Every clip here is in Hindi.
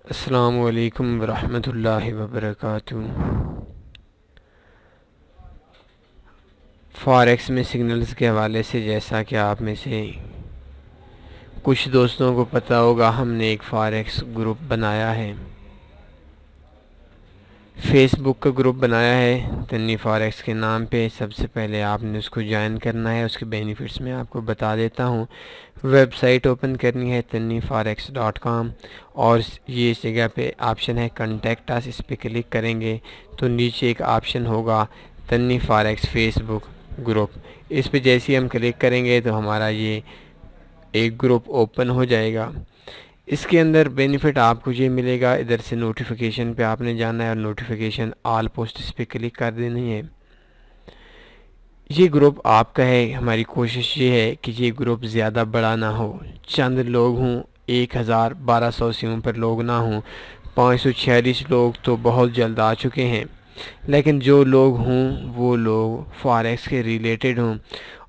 अस्सलामु अलैकुम वरहमतुल्लाहि वबरकातुहू। फॉरेक्स में सिग्नल्स के हवाले से जैसा कि आप में से कुछ दोस्तों को पता होगा, हमने एक फॉरेक्स ग्रुप बनाया है, फेसबुक का ग्रुप बनाया है तन्नी फॉरेक्स के नाम पे। सबसे पहले आपने उसको ज्वाइन करना है। उसके बेनिफिट्स मैं आपको बता देता हूँ। वेबसाइट ओपन करनी है tanniforex.com और ये इस जगह पे ऑप्शन है कॉन्टैक्ट अस। इस पर क्लिक करेंगे तो नीचे एक ऑप्शन होगा तन्नी फॉरेक्स फेसबुक ग्रुप। इस पे जैसे ही हम क्लिक करेंगे तो हमारा ये एक ग्रुप ओपन हो जाएगा। इसके अंदर बेनिफिट आपको ये मिलेगा, इधर से नोटिफिकेशन पे आपने जाना है और नोटिफिकेशन ऑल पोस्ट इस पर क्लिक कर देनी है। ये ग्रुप आपका है। हमारी कोशिश ये है कि ये ग्रुप ज़्यादा बड़ा ना हो, चंद लोग हों, 1200 से ऊपर लोग ना हों। 546 लोग तो बहुत जल्द आ चुके हैं, लेकिन जो लोग हों वो लोग फॉरेक्स के रिलेटेड हों।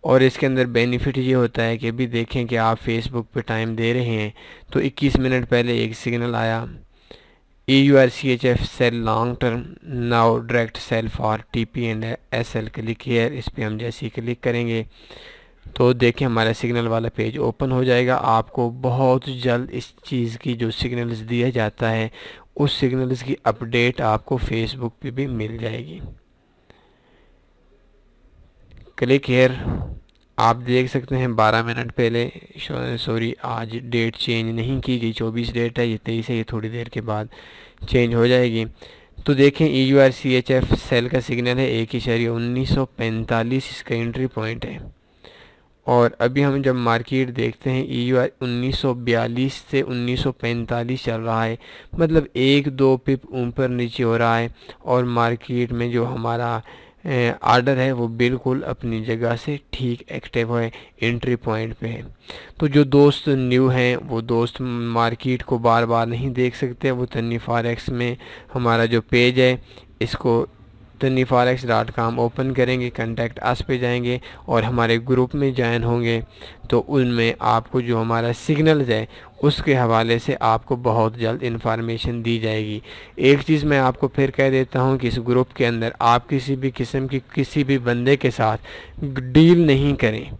और इसके अंदर बेनिफिट ये होता है कि अभी देखें कि आप फेसबुक पे टाइम दे रहे हैं तो 21 मिनट पहले एक सिग्नल आया, EURCHF sell long term now direct sell for TP and SL click here. इस पर हम जैसे ही क्लिक करेंगे तो देखें हमारा सिग्नल वाला पेज ओपन हो जाएगा। आपको बहुत जल्द इस चीज़ की जो सिग्नल्स दिया जाता है उस सिग्नल्स की अपडेट आपको फेसबुक पे भी मिल जाएगी। Click here. आप देख सकते हैं 12 मिनट पहले, सॉरी आज डेट चेंज नहीं की गई, 24 डेट है, ये 23 है, ये थोड़ी देर के बाद चेंज हो जाएगी। तो देखें EURCHF सेल का सिग्नल है 1.1945 इसका एंट्री पॉइंट है। और अभी हम जब मार्केट देखते हैं EUR 1942 से 1945 चल रहा है, मतलब 1-2 पिप ऊपर नीचे हो रहा है। और मार्केट में जो हमारा आर्डर है वो बिल्कुल अपनी जगह से ठीक एक्टिव है, एंट्री पॉइंट पे है। तो जो दोस्त न्यू हैं वो दोस्त मार्केट को बार बार नहीं देख सकते, वो तन्नी फॉरेक्स में हमारा जो पेज है इसको tanniforex.com ओपन करेंगे, कॉन्टैक्ट अस पे जाएंगे और हमारे ग्रुप में ज्वाइन होंगे तो उनमें आपको जो हमारा सिग्नल्स है उसके हवाले से आपको बहुत जल्द इन्फॉर्मेशन दी जाएगी। एक चीज़ मैं आपको फिर कह देता हूँ कि इस ग्रुप के अंदर आप किसी भी किस्म की किसी भी बंदे के साथ डील नहीं करें,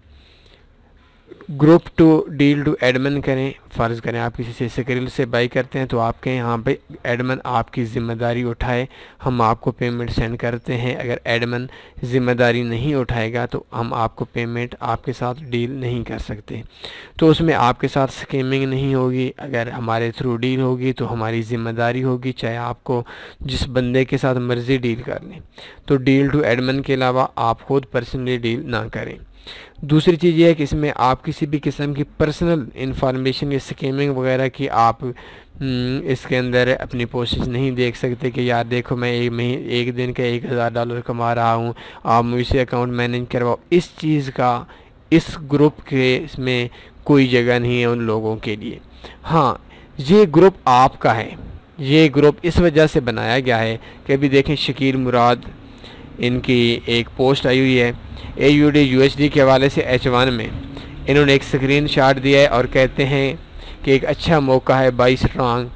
group to deal to admin करें। फ़र्ज़ करें आप किसी से स्क्रिल से बाई करते हैं तो आपके यहाँ पे एडमिन आपकी ज़िम्मेदारी उठाए, हम आपको पेमेंट सेंड करते हैं। अगर एडमिन ज़िम्मेदारी नहीं उठाएगा तो हम आपको पेमेंट आपके साथ डील नहीं कर सकते। तो उसमें आपके साथ स्कैमिंग नहीं होगी। अगर हमारे थ्रू डील होगी तो हमारी ज़िम्मेदारी होगी, चाहे आपको जिस बंदे के साथ मर्ज़ी डील कर लें। तो डील टू एडमिन के अलावा आप खुद पर्सनली डील ना करें। दूसरी चीज़ ये है कि इसमें आप किसी भी किस्म की पर्सनल इंफॉर्मेशन या स्कैमिंग वगैरह की आप इसके अंदर अपनी पोस्ट नहीं देख सकते कि यार देखो मैं एक दिन का $1000 कमा रहा हूँ, आप मुझसे अकाउंट मैनेज करवाओ। इस चीज़ का इस ग्रुप के इसमें कोई जगह नहीं है उन लोगों के लिए। हाँ, ये ग्रुप आपका है। ये ग्रुप इस वजह से बनाया गया है कि अभी देखें शकील मुराद इनकी एक पोस्ट आई हुई है AUD USD के हवाले से H1 में इन्होंने एक स्क्रीनशॉट दिया है और कहते हैं कि एक अच्छा मौका है, 22 स्ट्रांग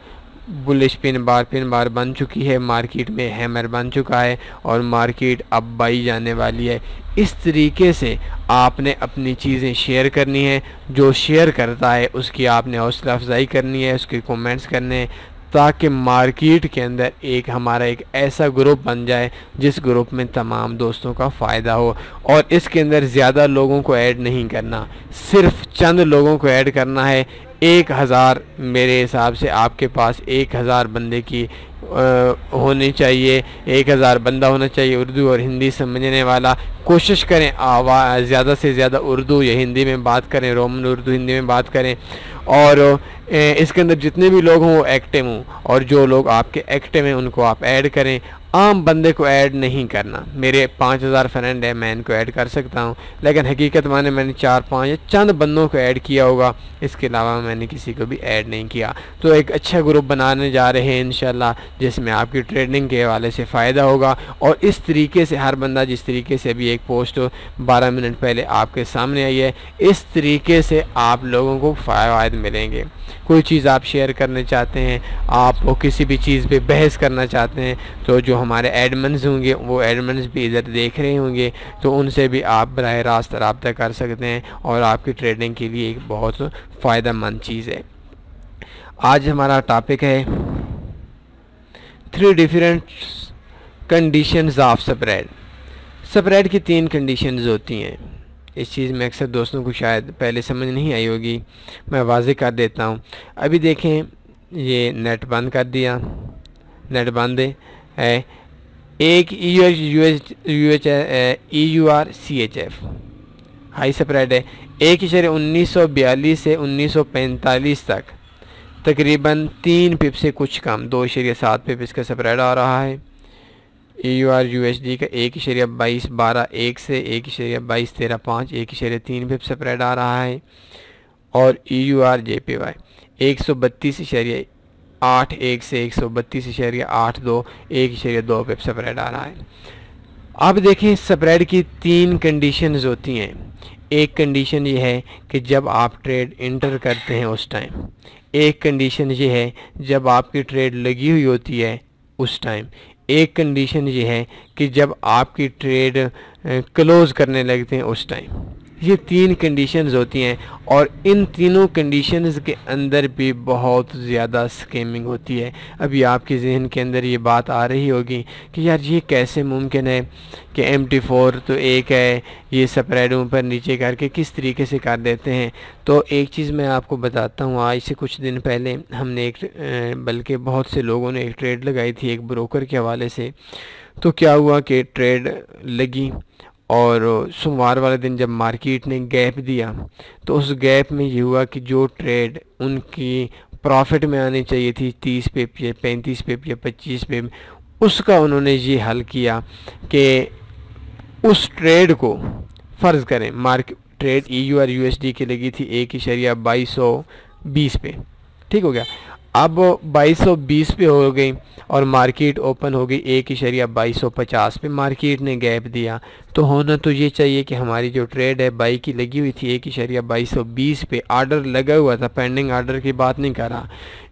बुलिश पिन बार बन चुकी है, मार्केट में हैमर बन चुका है और मार्केट अब बाई जाने वाली है। इस तरीके से आपने अपनी चीज़ें शेयर करनी है। जो शेयर करता है उसकी आपने हौसला अफजाई करनी है, उसके कमेंट्स करने हैं, ताकि मार्केट के अंदर हमारा एक ऐसा ग्रुप बन जाए जिस ग्रुप में तमाम दोस्तों का फ़ायदा हो। और इसके अंदर ज़्यादा लोगों को ऐड नहीं करना, सिर्फ चंद लोगों को ऐड करना है। 1000 मेरे हिसाब से आपके पास 1000 बंदे की होनी चाहिए, 1000 बंदा होना चाहिए उर्दू और हिंदी समझने वाला। कोशिश करें ज़्यादा से ज़्यादा उर्दू या हिंदी में बात करें, रोमन उर्दू हिंदी में बात करें। और इसके अंदर जितने भी लोग हों वो एक्टिव हों और जो लोग आपके एक्टिव हैं उनको आप ऐड करें। आम बंदे को ऐड नहीं करना। मेरे 5000 फ्रेंड है, मैं इनको ऐड कर सकता हूँ, लेकिन हकीकत माने मैंने 4-5 या चंद बंदों को ऐड किया होगा, इसके अलावा मैंने किसी को भी ऐड नहीं किया। तो एक अच्छा ग्रुप बनाने जा रहे हैं इंशाल्लाह, जिसमें आपकी ट्रेडिंग के हवाले से फ़ायदा होगा। और इस तरीके से हर बंदा, जिस तरीके से अभी एक पोस्ट 12 मिनट पहले आपके सामने आई है, इस तरीके से आप लोगों को फ़ायदे मिलेंगे। कोई चीज़ आप शेयर करना चाहते हैं, आप किसी भी चीज़ पे बहस करना चाहते हैं, तो जो हमारे एडमिन्स होंगे वो एडमिन्स भी इधर देख रहे होंगे, तो उनसे भी आप बराह रास्त रब्ता कर सकते हैं और आपकी ट्रेडिंग के लिए एक बहुत फ़ायदेमंद चीज़ है। आज हमारा टॉपिक है 3 different conditions of spread. Spread की 3 कंडीशंस होती हैं। इस चीज़ में अक्सर दोस्तों को शायद पहले समझ नहीं आई होगी, मैं वाज़ेह कर देता हूँ। अभी देखें, ये नेट बंद कर दिया, नेट बंद है। एक EURCHF हाई स्प्रेड है, 1.1942 से 1945 तक तकरीबन 3 पिप से कुछ कम 2.7 पिप इसका स्प्रेड आ रहा है। EURUSD का 1.2212 1 से 1.2235 1.3 पिप स्प्रेड आ रहा है। और EURJPY 132.81 1 से 132.82 1.2 पिप स्प्रेड आ रहा है। अब देखें, स्प्रेड की 3 कंडीशंस होती हैं। एक कंडीशन ये है कि जब आप ट्रेड इंटर करते हैं उस टाइम, एक कंडीशन ये है जब आपकी ट्रेड लगी हुई होती है उस टाइम, एक कंडीशन ये है कि जब आपकी ट्रेड क्लोज़ करने लगते हैं उस टाइम। ये 3 कंडीशंस होती हैं और इन तीनों कंडीशंस के अंदर भी बहुत ज़्यादा स्कैमिंग होती है। अभी आपके जहन के अंदर ये बात आ रही होगी कि यार ये कैसे मुमकिन है कि MT4 तो एक है, ये स्प्रेड ऊपर नीचे करके किस तरीके से कर देते हैं। तो एक चीज़ मैं आपको बताता हूँ, आज से कुछ दिन पहले हमने बल्कि बहुत से लोगों ने एक ट्रेड लगाई थी एक ब्रोकर के हवाले से। तो क्या हुआ कि ट्रेड लगी और सोमवार वाले दिन जब मार्केट ने गैप दिया, तो उस गैप में ये हुआ कि जो ट्रेड उनकी प्रॉफिट में आनी चाहिए थी 30 पिप या 35 पिप या 25 पिप, उसका उन्होंने ये हल किया कि उस ट्रेड को फ़र्ज़ करें ट्रेड EURUSD की लगी थी 1.2220 पे, ठीक हो गया। अब 2220 पे हो गई और मार्केट ओपन हो गई 1.2250 पे, मार्केट ने गैप दिया। तो होना तो ये चाहिए कि हमारी जो ट्रेड है बाई की लगी हुई थी 1.2220 पे, आर्डर लगा हुआ था, पेंडिंग आर्डर की बात नहीं कर रहा,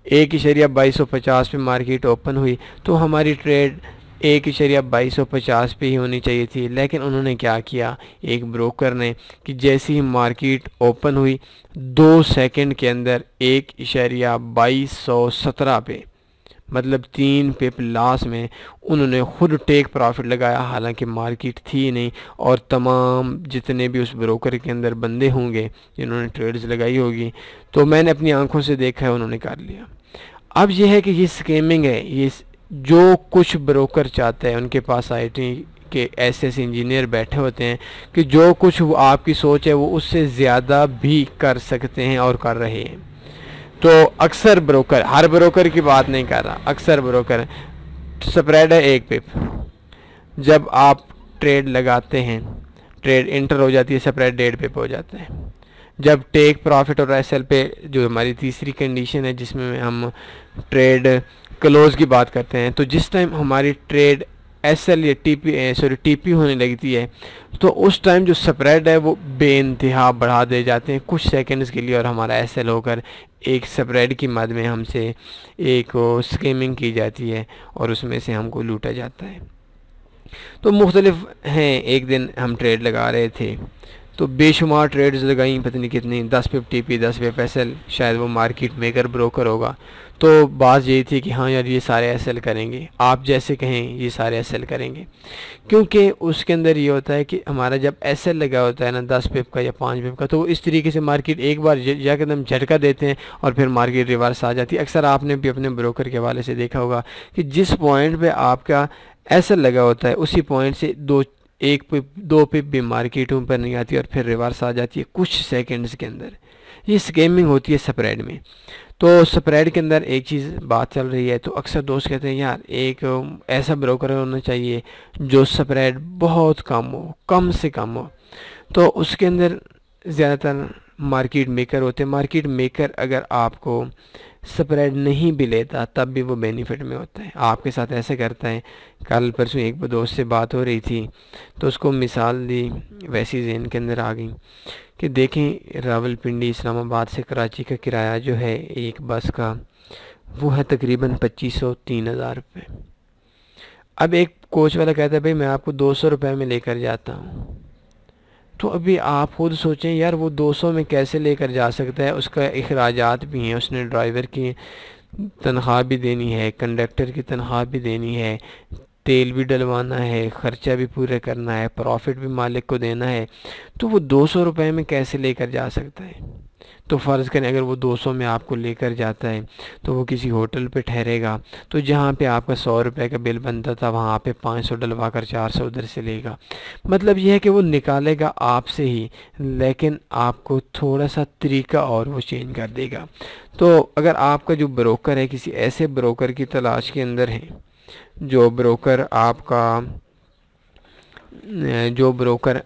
1.2250 पे मार्केट ओपन हुई, तो हमारी ट्रेड 1.2250 पे ही होनी चाहिए थी। लेकिन उन्होंने क्या किया, एक ब्रोकर ने, कि जैसे ही मार्केट ओपन हुई 2 सेकंड के अंदर 1.2217 पे, मतलब 3 पिप लॉस में उन्होंने खुद टेक प्रॉफिट लगाया, हालांकि मार्केट थी नहीं। और तमाम जितने भी उस ब्रोकर के अंदर बंदे होंगे जिन्होंने ट्रेड्स लगाई होगी, तो मैंने अपनी आंखों से देखा है, उन्होंने कर लिया। अब यह है कि ये स्कैमिंग है। ये जो कुछ ब्रोकर चाहते हैं, उनके पास IT के ऐसे इंजीनियर बैठे होते हैं कि जो कुछ वो आपकी सोच है वो उससे ज़्यादा भी कर सकते हैं और कर रहे हैं। तो अक्सर ब्रोकर, हर ब्रोकर की बात नहीं कर रहा, अक्सर ब्रोकर, स्प्रेड है 1 पिप, जब आप ट्रेड लगाते हैं, ट्रेड इंटर हो जाती है, स्प्रेड 1.5 पिप हो जाता है। जब टेक प्रॉफिट और SL पे, जो हमारी तीसरी कंडीशन है जिसमें हम ट्रेड क्लोज की बात करते हैं, तो जिस टाइम हमारी ट्रेड SL या TP होने लगती है, तो उस टाइम जो स्प्रेड है वो बेइंतहा बढ़ा दे जाते हैं कुछ सेकंड्स के लिए, और हमारा SL होकर एक स्प्रेड की मद में हमसे एक स्कैमिंग की जाती है और उसमें से हमको लूटा जाता है। तो मुख्तलिफ हैं। एक दिन हम ट्रेड लगा रहे थे तो बेशुमार ट्रेड्स लगाई, पता नहीं कितनी, 10 पिप TP 10 पिप SL, शायद वो मार्केट मेकर ब्रोकर होगा। तो बात यही थी कि हाँ यार ये सारे SL करेंगे, आप जैसे कहें ये सारे SL करेंगे, क्योंकि उसके अंदर ये होता है कि हमारा जब SL लगा होता है ना 10 पिप का या 5 पिप का, तो इस तरीके से मार्केट एक बार एकदम झटका देते हैं और फिर मार्केट रिवर्स आ जाती है। अक्सर आपने भी अपने ब्रोकर के हवाले से देखा होगा कि जिस पॉइंट पर आपका SL लगा होता है उसी पॉइंट से 1 पिप 2 पिप भी मार्केट ऊपर नहीं आती और फिर रिवर्स आ जाती है कुछ सेकंड्स के अंदर। ये स्कैमिंग होती है स्प्रेड में। तो स्प्रेड के अंदर एक चीज़ बात चल रही है, तो अक्सर दोस्त कहते हैं यार एक ऐसा ब्रोकर होना चाहिए जो स्प्रेड बहुत कम हो, कम से कम हो। तो उसके अंदर ज़्यादातर मार्केट मेकर होते हैं। मार्केट मेकर अगर आपको स्प्रेड नहीं भी लेता तब भी वो बेनिफिट में होता है, आपके साथ ऐसे करता है। कल परसों एक दोस्त से बात हो रही थी तो उसको मिसाल दी, वैसी ज़हन के अंदर आ गई कि देखें रावलपिंडी इस्लामाबाद से कराची का किराया जो है एक बस का वो है तकरीबन 2500-3000 रुपये। अब एक कोच वाला कहता है भाई मैं आपको 200 रुपये में लेकर जाता हूँ। तो अभी आप खुद सोचें यार वो 200 में कैसे लेकर जा सकता है, उसका अखराजात भी हैं, उसने ड्राइवर की तनख्वाह भी देनी है, कंडक्टर की तनख्वाह भी देनी है, तेल भी डलवाना है, ख़र्चा भी पूरे करना है, प्रॉफिट भी मालिक को देना है। तो वो 200 रुपये में कैसे लेकर जा सकता है। तो फ़र्ज़ करें अगर वो 200 में आपको लेकर जाता है तो वो किसी होटल पे ठहरेगा, तो जहाँ पे आपका 100 रुपये का बिल बनता था वहाँ पे 500 डलवा कर 400 उधर से लेगा। मतलब ये है कि वो निकालेगा आपसे ही, लेकिन आपको थोड़ा सा तरीका और वो चेंज कर देगा। तो अगर आपका जो ब्रोकर है किसी ऐसे ब्रोकर की तलाश के अंदर है जो ब्रोकर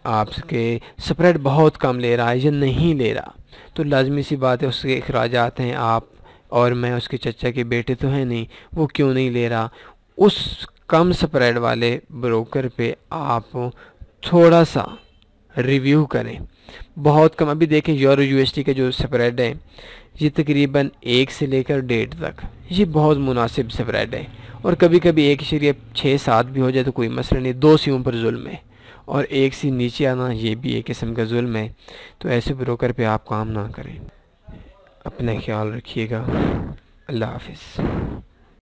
आपके स्प्रेड बहुत कम ले रहा है या नहीं ले रहा, तो लाजमी सी बात है उसके अखराजात हैं, आप और मैं उसके चचा के बेटे तो हैं नहीं, वो क्यों नहीं ले रहा। उस कम स्प्रेड वाले ब्रोकर पे आप थोड़ा सा रिव्यू करें, बहुत कम। अभी देखें यूरो यूएसडी का जो स्प्रेड है ये तकरीबन 1 से लेकर 1.5 तक, ये बहुत मुनासिब स्प्रेड है। और कभी कभी 1.6-7 भी हो जाए तो कोई मसला नहीं, 2 से ऊपर जुल्म है, और 1 से नीचे आना ये भी एक किस्म का जुल्म है। तो ऐसे ब्रोकर पे आप काम ना करें। अपना ख्याल रखिएगा। अल्लाह हाफिज़।